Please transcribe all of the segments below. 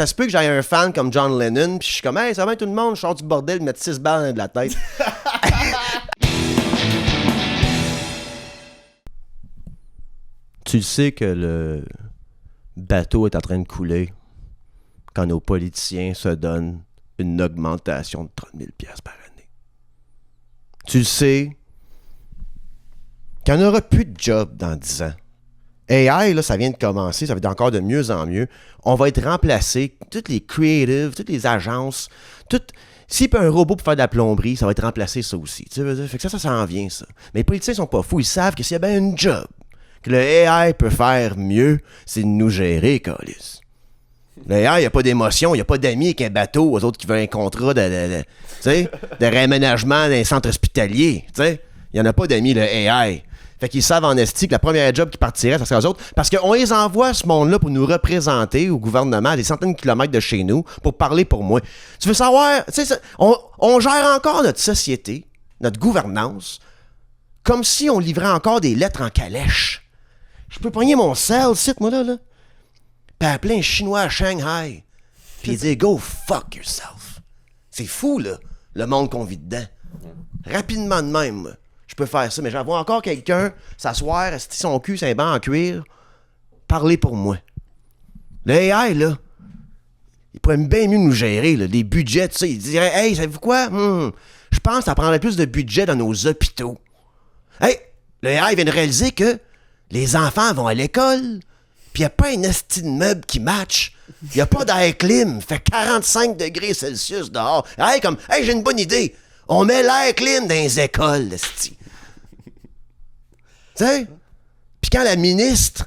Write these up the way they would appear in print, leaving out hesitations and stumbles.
Ça se peut que j'aille un fan comme John Lennon, puis je suis comme, hey, ça va bien tout le monde, je sors du bordel, mettre 6 balles de la tête. Tu le sais que le bateau est en train de couler quand nos politiciens se donnent une augmentation de 30 000 $ par année. Tu le sais qu'il n'y en aura plus de job dans 10 ans. AI, là, ça vient de commencer, ça va être encore de mieux en mieux. On va être remplacé, toutes les creatives, toutes les agences, s'il y a un robot pour faire de la plomberie, ça va être remplacé ça aussi. Tu sais, fait que ça s'en vient, ça. Mais les politiciens sont pas fous, ils savent que s'il y a bien une job que le AI peut faire mieux, c'est de nous gérer, câlisse. Le AI, il n'y a pas d'émotion, il n'y a pas d'amis avec un bateau, aux autres qui veulent un contrat de réaménagement d'un centre hospitalier. Tu sais, il n'y en a pas d'amis, le AI. Fait qu'ils savent en esti que la première job qui partirait, ça serait eux autres. Parce qu'on les envoie, ce monde-là, pour nous représenter au gouvernement à des centaines de kilomètres de chez nous, pour parler pour moi. Tu veux savoir, tu sais, on gère encore notre société, notre gouvernance, comme si on livrait encore des lettres en calèche. Je peux pogner mon sel, site, moi, là. Puis appeler un Chinois à Shanghai. Puis dire, go fuck yourself. C'est fou, là, le monde qu'on vit dedans. Rapidement de même, moi. Je peux faire ça, mais j'en vois encore quelqu'un s'asseoir, esti son cul, c'est un banc en cuir, parler pour moi. Le AI, là, il pourrait bien mieux nous gérer, là, les budgets, tu sais. Il dirait, hey, savez-vous quoi? Je pense que ça prendrait plus de budget dans nos hôpitaux. Hey, le AI vient de réaliser que les enfants vont à l'école, puis il n'y a pas un esti de meuble qui match. Il n'y a pas d'air clim, fait 45 degrés Celsius dehors. Hey, j'ai une bonne idée. On met l'air clim dans les écoles, esti. Tu sais? Puis quand la ministre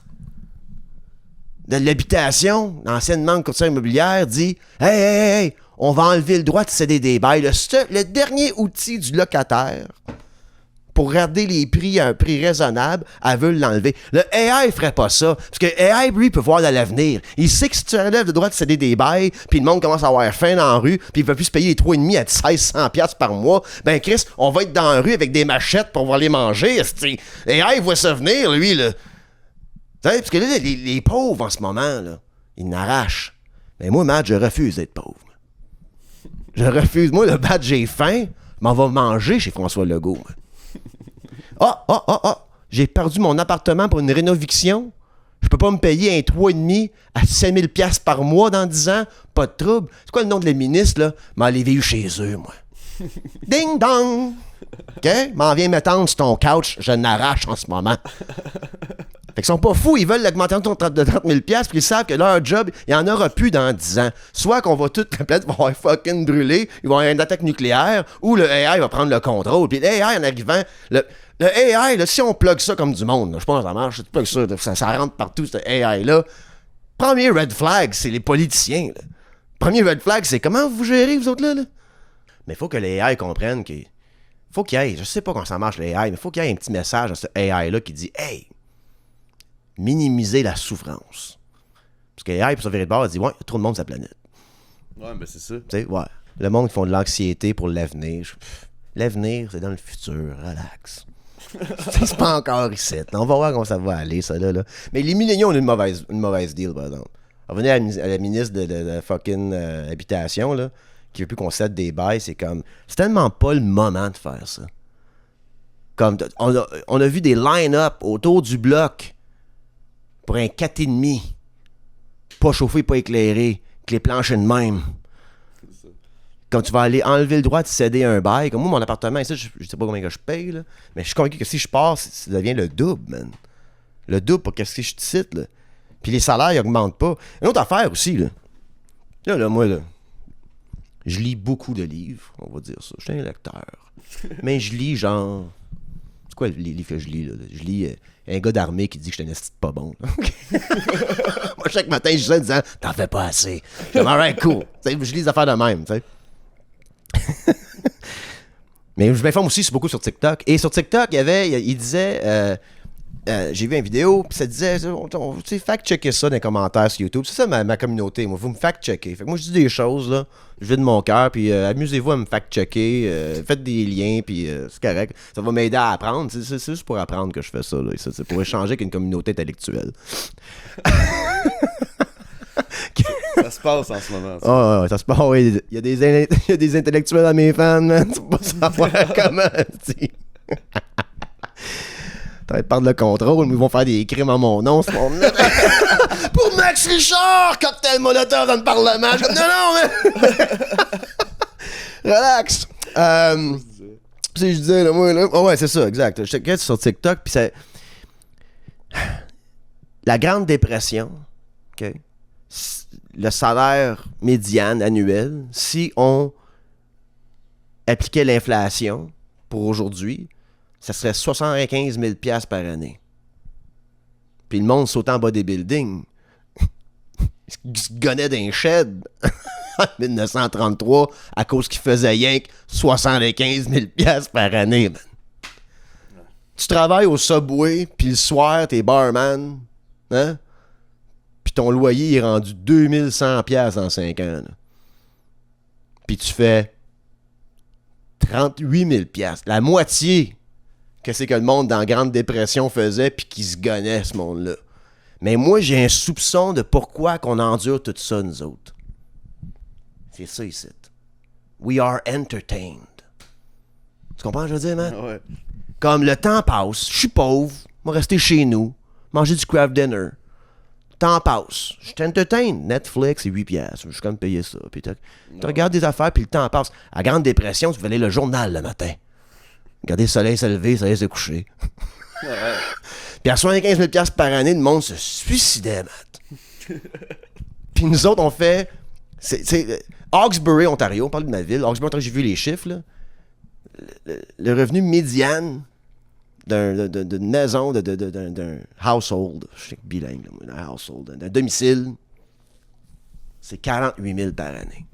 de l'habitation, l'anciennement courtière immobilière, dit hey, on va enlever le droit de céder des bails, le dernier outil du locataire pour regarder les prix à un prix raisonnable, elle veut l'enlever. Le AI ferait pas ça, parce que AI, lui, peut voir dans l'avenir. Il sait que si tu enlèves le droit de céder des bails, puis le monde commence à avoir faim dans la rue, puis il va plus se payer les 3,5 à 1600$ par mois, ben Chris, on va être dans la rue avec des machettes pour pouvoir les manger, esti. AI voit ça venir, lui, là. Tu sais, parce que là, les pauvres, en ce moment, là, ils n'arrachent. Mais moi, Matt, je refuse d'être pauvre. Je refuse. Moi, le Matt, j'ai faim, je m'en vais manger chez François Legault, moi. J'ai perdu mon appartement pour une rénoviction. Je peux pas me payer un 3,5 à 5 000 $ par mois dans 10 ans. Pas de trouble. C'est quoi le nom de la ministre, là? M'aller vivre chez eux, moi. Ding dong! OK? M'en viens m'étendre sur ton couch. Je n'arrache en ce moment. Fait qu'ils sont pas fous. Ils veulent l'augmentation de 30 000 $, puis ils savent que leur job, il n'y en aura plus dans 10 ans. Soit qu'on va toute la planète va avoir fucking brûlé, ils vont avoir une attaque nucléaire, ou le AI va prendre le contrôle. Puis l'AI, en arrivant... Le AI, là, si on plug ça comme du monde, là, je pense que ça marche, tu plug ça rentre partout, ce AI-là. Premier red flag, c'est les politiciens. Là. Premier red flag, c'est comment vous gérez, vous autres, là? Mais il faut que les AI comprennent qu'il faut qu'il y ait, je sais pas comment ça marche, les AI, mais il faut qu'il y ait un petit message à ce AI-là qui dit « Hey, minimiser la souffrance. » Parce que AI, pour se virer de bord, il dit « Ouais, il y a trop de monde sur la planète. » Ouais, ben c'est ça. Tu sais, ouais. Le monde qui font de l'anxiété pour l'avenir. L'avenir, c'est dans le futur, relax. C'est pas encore ici. On va voir comment ça va aller, ça là. Mais les milléniaux ont une mauvaise deal, par exemple. Revenez à la ministre de fucking habitation, là, qui veut plus qu'on cède des bails, c'est comme... C'est tellement pas le moment de faire ça. Comme, on a vu des line-up autour du bloc pour un 4,5. Pas chauffé, pas éclairé, avec les planchers de même. Quand tu vas aller enlever le droit de céder un bail, comme moi, mon appartement, ici, je sais pas combien que je paye, là, mais je suis convaincu que si je pars, ça devient le double, man. Le double pour qu'est-ce que je te cite, là. Puis les salaires, ils augmentent pas. Une autre affaire aussi, là. Là, moi, là, je lis beaucoup de livres, on va dire ça. Je suis un lecteur. Mais je lis, genre... C'est quoi les livres que je lis, là? Je lis un gars d'armée qui dit que je suis un esti pas bon. Moi, chaque matin, je dis en disant « T'en fais pas assez. » Je dis « Alright, cool. » Je lis des affaires de même, tu sais. Mais je m'informe aussi beaucoup sur TikTok. Et sur TikTok, il disait... j'ai vu une vidéo, puis ça disait, tu sais, fact-checker ça dans les commentaires sur YouTube. C'est ça ma communauté, moi. Vous me fact-checker. Fait que moi, je dis des choses, là. Je vais de mon cœur, puis amusez-vous à me fact-checker. Faites des liens, puis c'est correct. Ça va m'aider à apprendre. C'est juste pour apprendre que je fais ça, là. C'est pour échanger avec une communauté intellectuelle. Ça se passe en ce moment. Ah, ça se passe, oui. Il y a des intellectuels à mes fans, man. Tu peux pas savoir comment, tu T'as par le contrôle, mais ils vont faire des crimes en mon nom, ce monde-là. Pour Max Richard, cocktail molotov dans le Parlement. Je suis comme, non, mais... Relax. Si je disais, là, moi, là... Oh, ouais, c'est ça, exact. Je checkais sur TikTok, puis c'est... La Grande Dépression, OK? Le salaire médian annuel, si on appliquait l'inflation pour aujourd'hui, ça serait 75 000 $ par année. Puis le monde sautait en bas des buildings. Il se gonnait d'un shed en 1933 à cause qu'il faisait rien que 75 000 $ par année, man. Tu travailles au Subway, puis le soir, t'es barman, hein? Puis ton loyer est rendu 2100 $ en 5 ans. Là. Puis tu fais 38 000 $. La moitié que c'est que le monde dans la Grande Dépression faisait puis qui se gonnait, ce monde-là. Mais moi, j'ai un soupçon de pourquoi qu'on endure tout ça, nous autres. C'est ça ici. We are entertained. Tu comprends ce que je veux dire, man? Ouais. Comme le temps passe, je suis pauvre, je vais rester chez nous, manger du craft dinner. Le temps passe, je t'entertain. Netflix, c'est 8 $. Je suis comme payer ça. Puis tu regardes des affaires, puis le temps passe. À la Grande Dépression, tu fais aller le journal le matin. Regarder le soleil se lever, le soleil se coucher. Ouais. Puis à 75 000 $ par année, le monde se suicidait, Matt. Puis nous autres, on fait... C'est Hawkesbury, Ontario, on parle de ma ville. Hawkesbury, Ontario, j'ai vu les chiffres, là. Le revenu médian d'une maison, d'un household, je sais que bilingue, d'un household, d'un domicile, c'est 48 000 $ par année.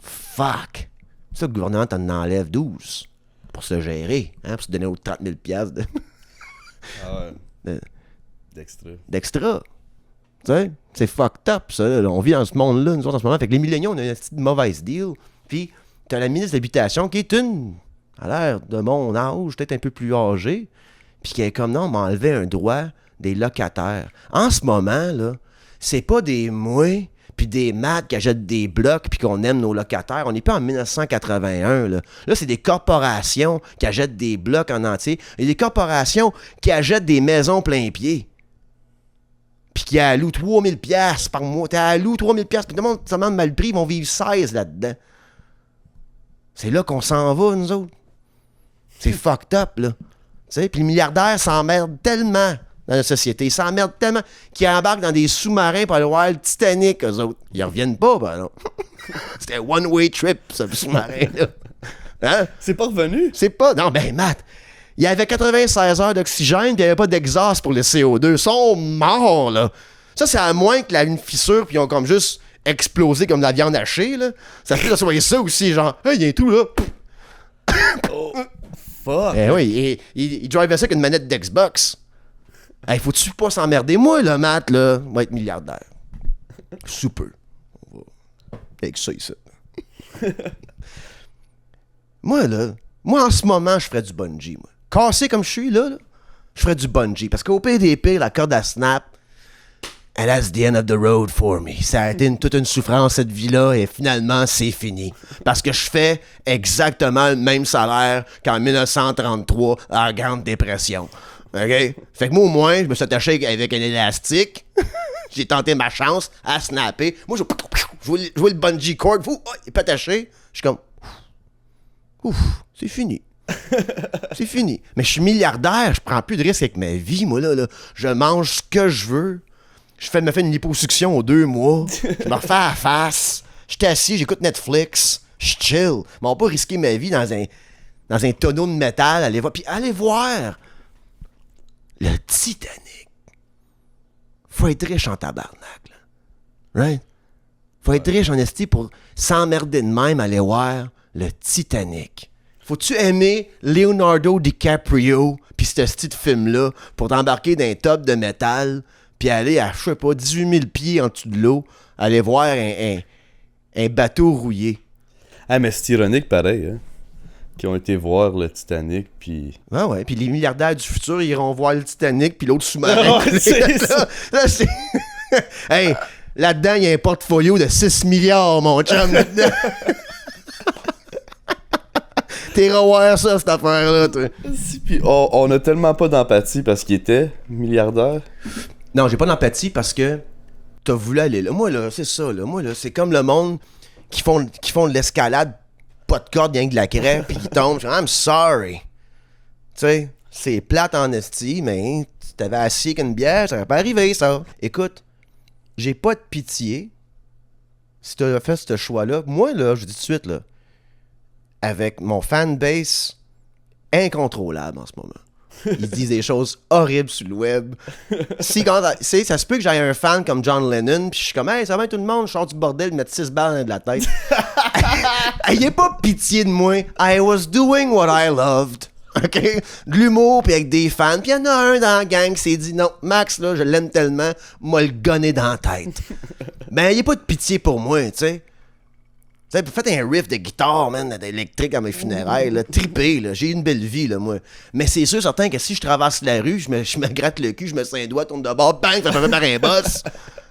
Fuck! Ça, le gouvernement t'en enlève 12 pour se gérer, hein, pour se donner aux 30 000 $ Ah ouais. d'extra. Tu sais, c'est fucked up, ça. Là. On vit dans ce monde-là, nous autres, en ce moment. Fait que les milléniaux, on a une petite mauvaise deal. Puis, t'as la ministre de l'Habitation qui est à l'air de mon âge, peut-être un peu plus âgée, puis qui est comme, non, on m'a enlevé un droit des locataires. En ce moment, là, c'est pas des mouais puis des maths qui achètent des blocs puis qu'on aime nos locataires. On n'est pas en 1981, là. Là, c'est des corporations qui achètent des blocs en entier. Il y a des corporations qui achètent des maisons plein pied. Puis qui allouent 3 000 $ par mois. Tu alloues 3 000 $, puis tout le monde, ça demande mal pris, ils vont vivre 16 là-dedans. C'est là qu'on s'en va, nous autres. C'est fucked up, là. Tu sais, puis les milliardaires s'emmerdent tellement dans la société. Ils s'emmerdent tellement qu'ils embarquent dans des sous-marins pour aller voir le Titanic, eux autres. Ils reviennent pas, ben non. C'était un one-way trip, ce sous-marin-là. Hein? C'est pas revenu? C'est pas... Non, ben, Matt, il y avait 96 heures d'oxygène, puis il n'y avait pas d'exhaust pour le CO2. Ils sont morts, là. Ça, c'est à moins que une fissure, puis ils ont comme juste explosé comme de la viande hachée, là. Ça peut être ça aussi, genre, hey, il y a tout, là. Oh, fuck! Eh oui, il drivait ça avec une manette d'Xbox. Hey, faut-tu pas s'emmerder? Moi, le Matt, là, va être milliardaire. Sous peu. On va... Avec ça, ici. Moi, en ce moment, je ferais du bungee, moi. Cassé comme je suis, là, je ferais du bungee. Parce qu'au PDP, la corde à snap, and that's the end of the road for me. Ça a été toute une souffrance, cette vie-là, et finalement, c'est fini. Parce que je fais exactement le même salaire qu'en 1933 à la Grande Dépression. OK? Fait que moi, au moins, je me suis attaché avec un élastique. J'ai tenté ma chance à snapper. Moi, je vois le bungee cord. Il est pas attaché. Je suis comme... Ouf, c'est fini. C'est fini. Mais je suis milliardaire. Je prends plus de risques avec ma vie, moi, là. Je mange ce que je veux. Je me fais une liposuction aux 2 mois. Je me refais à la face. Je suis assis, j'écoute Netflix. Je chill. Mais on va pas risquer ma vie dans un tonneau de métal. Allez voir le Titanic. Faut être riche en tabarnak, là. Right? Faut être riche en esti pour s'emmerder de même aller voir le Titanic. Faut-tu aimer Leonardo DiCaprio pis ce style de film-là pour t'embarquer dans un top de métal puis aller à, je sais pas, 18 000 pieds en dessous de l'eau, aller voir un bateau rouillé? Ah, mais c'est ironique pareil, hein? Qui ont été voir le Titanic, puis... Ouais, puis les milliardaires du futur, ils iront voir le Titanic, puis l'autre sous-marin. Oh, c'est ça. Là, c'est... Hey, Là-dedans, il y a un portfolio de 6 milliards, mon chum, là-dedans. T'es revoir ça, cette affaire-là, toi. Si, puis on a tellement pas d'empathie parce qu'il était milliardaire. Non, j'ai pas d'empathie parce que t'as voulu aller là. Moi, là, c'est ça, là. Moi, là, c'est comme le monde qui font de l'escalade, pas de corde, rien que de la craie, puis qui tombent. I'm sorry. Tu sais, c'est plate en esti, mais tu t'avais assis avec une bière, ça aurait pas arrivé, ça. Écoute, j'ai pas de pitié si t'as fait ce choix-là. Moi, là, je dis tout de suite, là, avec mon fanbase incontrôlable en ce moment. Ils disent des choses horribles sur le web. Si quand, ça se peut que j'aille un fan comme John Lennon, puis je suis comme, hey, ça va tout le monde, je sors du bordel, mettre 6 balles dans de la tête. Ayez pas pitié de moi. I was doing what I loved. OK? De l'humour, puis avec des fans. Puis il y en a un dans la gang qui s'est dit, non, Max, là, je l'aime tellement, m'a le gonné dans la tête. Ben, ayez pas de pitié pour moi, tu sais. Faites un riff de guitare, man, électrique à mes funérailles, là, trippé, là, j'ai une belle vie, là, moi. Mais c'est sûr, certain que si je traverse la rue, je me gratte le cul, je me sers un doigt, tourne de bord, bang, ça fait par un boss.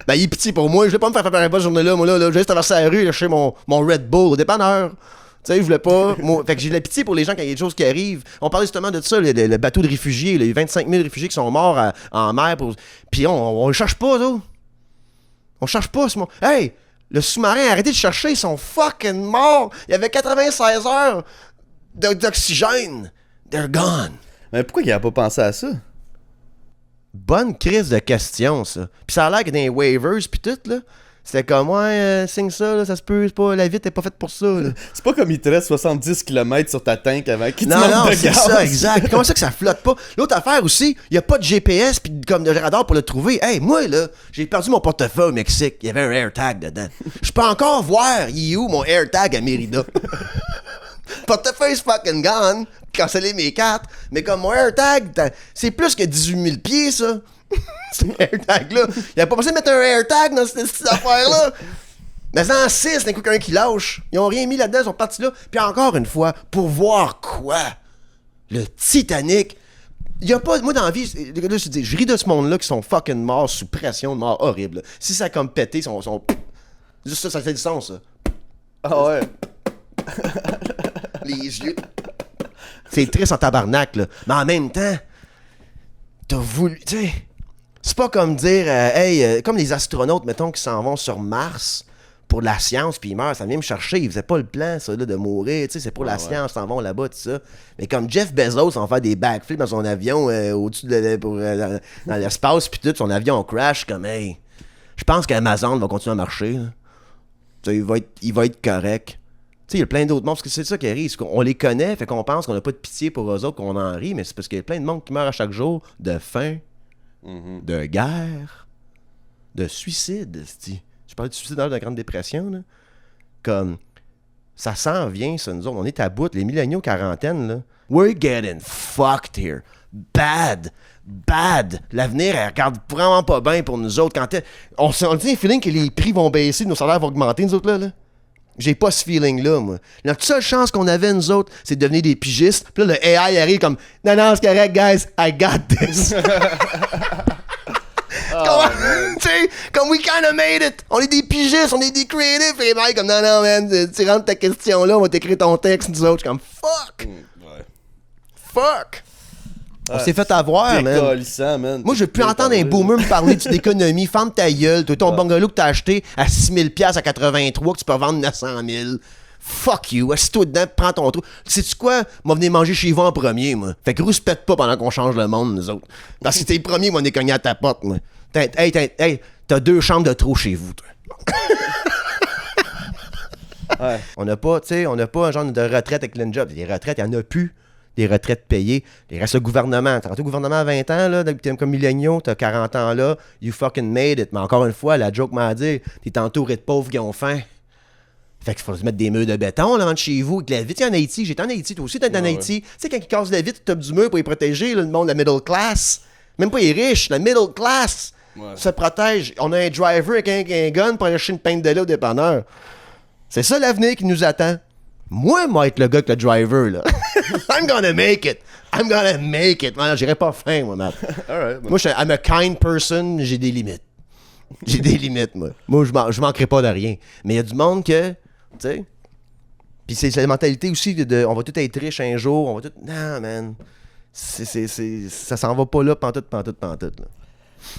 Ben, il est pitié pour moi, je vais pas me faire par un boss journée-là, moi, là, je vais juste traverser la rue, chercher mon Red Bull au dépanneur. Tu sais, je voulais pas. Fait que j'ai de la pitié pour les gens quand il y a des choses qui arrivent. On parlait justement de ça, le bateau de réfugiés, les 25 000 réfugiés qui sont morts en mer. Puis on le cherche pas, là. On cherche pas, ce monde. Hey! Le sous-marin, arrêtez de chercher, ils sont fucking morts. Il y avait 96 heures d'oxygène. They're gone. Mais pourquoi il a pas pensé à ça? Bonne crise de question, ça. Puis ça a l'air que dans les waivers, puis tout, là, c'était comme, ouais, signe ça, là, ça se peut, c'est pas, la vitre est pas faite pour ça, là. C'est pas comme il te reste 70 km sur ta tank avant qu'il te Non, manque de c'est gaz. ça, exact. Comment ça que ça flotte pas? L'autre affaire aussi, il y a pas de GPS pis comme de radar pour le trouver. Hey, moi, là, j'ai perdu mon portefeuille au Mexique. Il y avait un AirTag dedans. Je peux encore voir, il est où mon AirTag à Mérida? Portefeuille's fucking gone. Canceller mes cartes. Mais comme mon AirTag, c'est plus que 18 000 pieds, ça. Ce AirTag-là. Il a pas pensé de mettre un AirTag dans cette affaire-là. Mais en 6, d'un coup qu'un qui lâche. Ils ont rien mis là-dedans, ils sont partis là. Puis encore une fois, pour voir quoi? Le Titanic. Il y a pas... Moi, dans la vie, là, je dis, je ris de ce monde-là qui sont fucking morts sous pression, de mort horrible. Là. Si ça a comme pété, ils sont... Juste ça fait du sens, ça. Ah ouais. Les yeux. C'est triste en tabarnak, là. Mais en même temps, t'as voulu... Tu sais... C'est pas comme dire, comme les astronautes, mettons, qui s'en vont sur Mars pour de la science, puis ils meurent, ça vient me chercher. Ils faisaient pas le plan, ça, là, de mourir. Tu sais, c'est pour la science, ils s'en vont là-bas, tout ça. Mais comme Jeff Bezos en fait des backflips dans son avion au-dessus dans l'espace, puis tout, son avion crash, comme, hey, je pense qu'Amazon va continuer à marcher. Tu sais, il va être correct. Tu sais, il y a plein d'autres mondes, parce que c'est ça qui arrive. On les connaît, fait qu'on pense qu'on n'a pas de pitié pour eux autres, qu'on en rit, mais c'est parce qu'il y a plein de monde qui meurt à chaque jour de faim. De guerre, de suicide. Je parlais de suicide dans la Grande Dépression. Là. Comme, ça s'en vient, ça, nous autres. On est à bout. Les milléniaux quarantaine, là. We're getting fucked here. Bad. L'avenir, elle regarde vraiment pas bien pour nous autres. On a dit un feeling que les prix vont baisser, nos salaires vont augmenter, nous autres, là. J'ai pas ce feeling-là, moi. La seule chance qu'on avait, nous autres, c'est de devenir des pigistes. Puis là, le AI arrive comme « Non, c'est correct, guys. I got this. » Tu sais, comme « We kinda made it. » On est des pigistes, on est des creatives. Et les mecs comme « Non, man, tu rentres ta question-là, on va t'écrire ton texte, nous autres. » Je suis comme « Fuck. Fuck. » On s'est fait avoir, man. Moi, je veux plus entendre un boomer me parler d'économie. Ferme ta gueule. Toi, ton bungalow que t'as acheté à 6 000$ à 83, que tu peux vendre 900 000. Fuck you. Assis-toi dedans, prends ton trou. Sais-tu quoi? Moi, venez manger chez vous en premier, moi. Fait que rouspète pas pendant qu'on change le monde, nous autres. Parce que t'es le premier, moi, on est cogné à ta porte, moi. Hey, t'as 2 chambres de trop chez vous, toi. Ouais. On n'a pas un genre de retraite avec l'enjob. Les retraites, il n'y en a plus. Des retraites payées. Il reste le gouvernement. T'as rentré au gouvernement à 20 ans, là, t'es comme milléniaux, t'as 40 ans là, you fucking made it. Mais encore une fois, la joke m'a dit, t'es entouré de pauvres qui ont faim. Fait qu'il faut se mettre des murs de béton là, devant de chez vous. Avec la vitre, en Haïti, j'étais en Haïti, toi aussi t'es en Haïti. Tu sais, quand ils cassent la vitre, tu tapes du mur pour les protéger, là, le monde, la middle class. Même pas les riches, la middle class se protège. On a un driver avec un gun pour aller chercher une pinte de lait au dépanneur. C'est ça l'avenir qui nous attend. Moi être le gars avec le driver, là. I'm gonna make it. Man, j'irai pas fin, moi, man. Right, moi, I'm a kind person, j'ai des limites. J'ai des limites, moi. Moi, je manquerai pas de rien. Mais il y a du monde que, tu sais... Puis c'est la mentalité aussi de on va tout être riche un jour, on va tout... Non, man. Ça s'en va pas là, pantoute, là.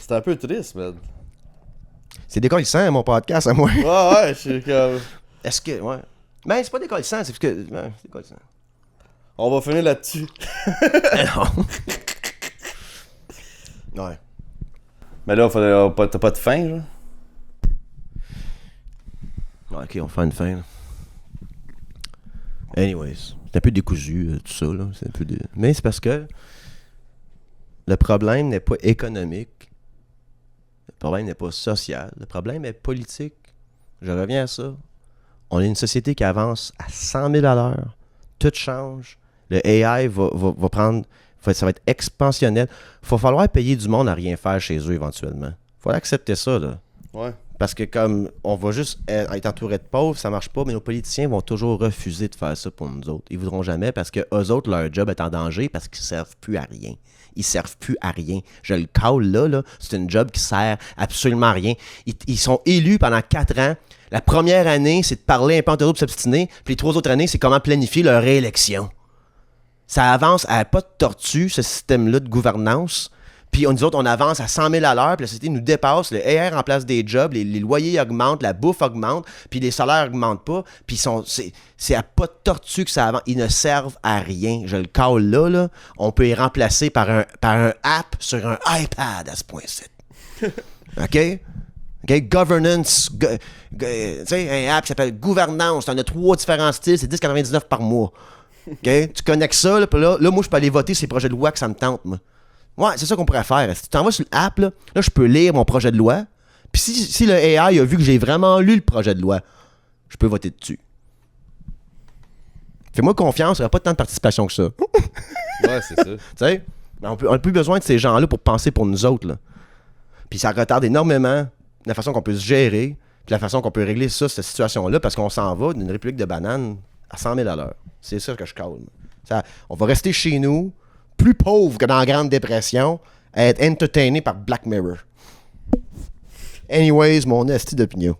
C'est un peu triste, man. C'est décollissant, mon podcast, à moi. Ouais, je suis comme... Est-ce que... Ouais. Ben, c'est pas décollissant, c'est parce que... Ben, c'est décollissant. On va finir là-dessus. Non. Ouais. Mais là, t'as pas de fin, là? Ok, on fait une fin, là. Anyways, c'est un peu décousu, tout ça, là. C'est un peu Mais c'est parce que le problème n'est pas économique. Le problème n'est pas social. Le problème est politique. Je reviens à ça. On est une société qui avance à 100 000 à l'heure. Tout change. Le AI va prendre... Ça va être expansionnel. Il va falloir payer du monde à rien faire chez eux éventuellement. Il faut accepter ça, là. Ouais. Parce que comme on va juste être entouré de pauvres, ça marche pas, mais nos politiciens vont toujours refuser de faire ça pour nous autres. Ils voudront jamais parce que eux autres, leur job est en danger parce qu'ils servent plus à rien. Ils servent plus à rien. Je le cale là, c'est une job qui sert absolument à rien. Ils sont élus pendant 4 ans. La première année, c'est de parler un peu entre eux pour s'obstiner. Puis les 3 autres années, c'est comment planifier leur réélection. Ça avance à pas de tortue, ce système-là de gouvernance. Puis nous autres, on avance à 100 000 à l'heure, puis la société nous dépasse, le AI remplace des jobs, les loyers augmentent, la bouffe augmente, puis les salaires augmentent pas, puis c'est à pas de tortue que ça avance. Ils ne servent à rien. Je le cale là, on peut les remplacer par un app sur un iPad à ce point-ci. OK? Governance, tu sais, un app qui s'appelle Gouvernance, t'en as 3 différents styles, c'est 10,99 par mois. OK? Tu connectes ça, là, puis là, moi, je peux aller voter ces projets de loi que ça me tente, moi. Ouais, c'est ça qu'on pourrait faire. Si tu t'en vas sur l'app, là, je peux lire mon projet de loi. Puis si le AI a vu que j'ai vraiment lu le projet de loi, je peux voter dessus. Fais-moi confiance, il n'y aura pas tant de participation que ça. Ouais, c'est ça. Tu sais, on n'a plus besoin de ces gens-là pour penser pour nous autres, là. Puis ça retarde énormément la façon qu'on peut se gérer, puis la façon qu'on peut régler ça, cette situation-là, parce qu'on s'en va d'une république de bananes à 100 000 à l'heure. C'est ça que je calme. On va rester chez nous, plus pauvre que dans la Grande Dépression, à être entertainé par Black Mirror. Anyways, mon esti d'opinion.